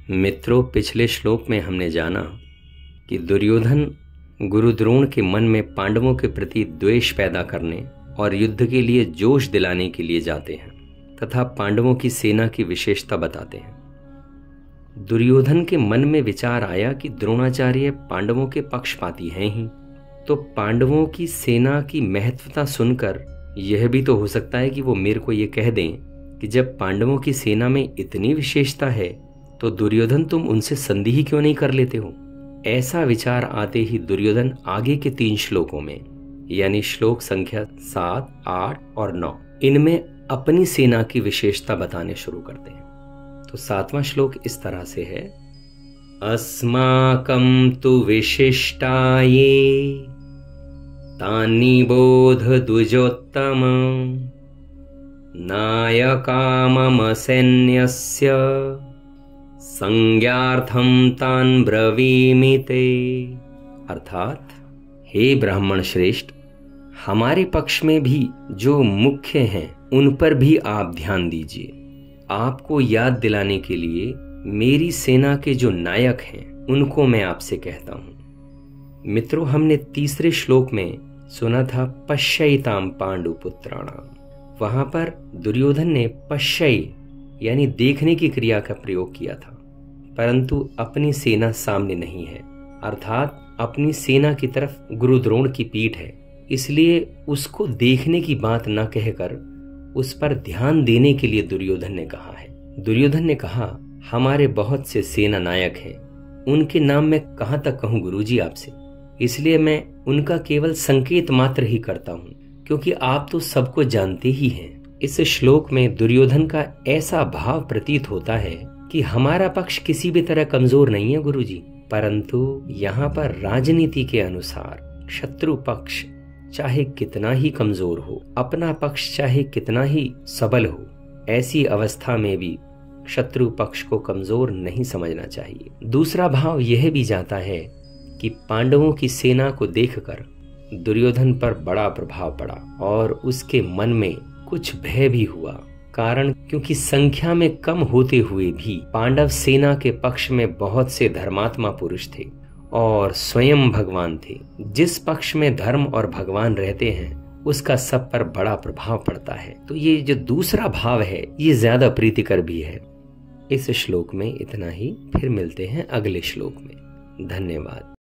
मित्रों, पिछले श्लोक में हमने जाना कि दुर्योधन गुरु द्रोण के मन में पांडवों के प्रति द्वेष पैदा करने और युद्ध के लिए जोश दिलाने के लिए जाते हैं तथा पांडवों की सेना की विशेषता बताते हैं। दुर्योधन के मन में विचार आया कि द्रोणाचार्य पांडवों के पक्षपाती हैं ही, तो पांडवों की सेना की महत्वता सुनकर यह भी तो हो सकता है कि वो मेरे को ये कह दें कि जब पांडवों की सेना में इतनी विशेषता है तो दुर्योधन तुम उनसे संधि ही क्यों नहीं कर लेते हो। ऐसा विचार आते ही दुर्योधन आगे के 3 श्लोकों में, यानी श्लोक संख्या 7, 8 और 9, इनमें अपनी सेना की विशेषता बताने शुरू करते हैं। तो 7वां श्लोक इस तरह से है, अस्माकं तु विशिष्टाये तानि बोध द्विजोत्तम नायका मम सैन्यस्य संज्ञार्थम तान ब्रवीमि ते। अर्थात, हे ब्राह्मण श्रेष्ठ, हमारे पक्ष में भी जो मुख्य हैं उन पर भी आप ध्यान दीजिए। आपको याद दिलाने के लिए मेरी सेना के जो नायक हैं उनको मैं आपसे कहता हूं। मित्रों, हमने 3 श्लोक में सुना था पश्यैताम पांडुपुत्राणाम। वहां पर दुर्योधन ने पश्यै यानी देखने की क्रिया का प्रयोग किया था, परंतु अपनी सेना सामने नहीं है, अर्थात अपनी सेना की तरफ गुरु द्रोण की पीठ है, इसलिए उसको देखने की बात न कहकर उस पर ध्यान देने के लिए दुर्योधन ने कहा है। दुर्योधन ने कहा, हमारे बहुत से सेना नायक हैं, उनके नाम मैं कहां तक कहूं गुरुजी आपसे, इसलिए मैं उनका केवल संकेत मात्र ही करता हूं, क्योंकि आप तो सबको जानते ही हैं। इस श्लोक में दुर्योधन का ऐसा भाव प्रतीत होता है कि हमारा पक्ष किसी भी तरह कमजोर नहीं है गुरुजी, परंतु यहाँ पर राजनीति के अनुसार शत्रु पक्ष चाहे कितना ही कमजोर हो, अपना पक्ष चाहे कितना ही सबल हो, ऐसी अवस्था में भी शत्रु पक्ष को कमजोर नहीं समझना चाहिए। दूसरा भाव यह भी जाता है कि पांडवों की सेना को देखकर दुर्योधन पर बड़ा प्रभाव पड़ा और उसके मन में कुछ भय भी हुआ। कारण क्योंकि संख्या में कम होते हुए भी पांडव सेना के पक्ष में बहुत से धर्मात्मा पुरुष थे और स्वयं भगवान थे। जिस पक्ष में धर्म और भगवान रहते हैं उसका सब पर बड़ा प्रभाव पड़ता है। तो ये जो दूसरा भाव है ये ज्यादा प्रीतिकर भी है। इस श्लोक में इतना ही, फिर मिलते हैं अगले श्लोक में। धन्यवाद।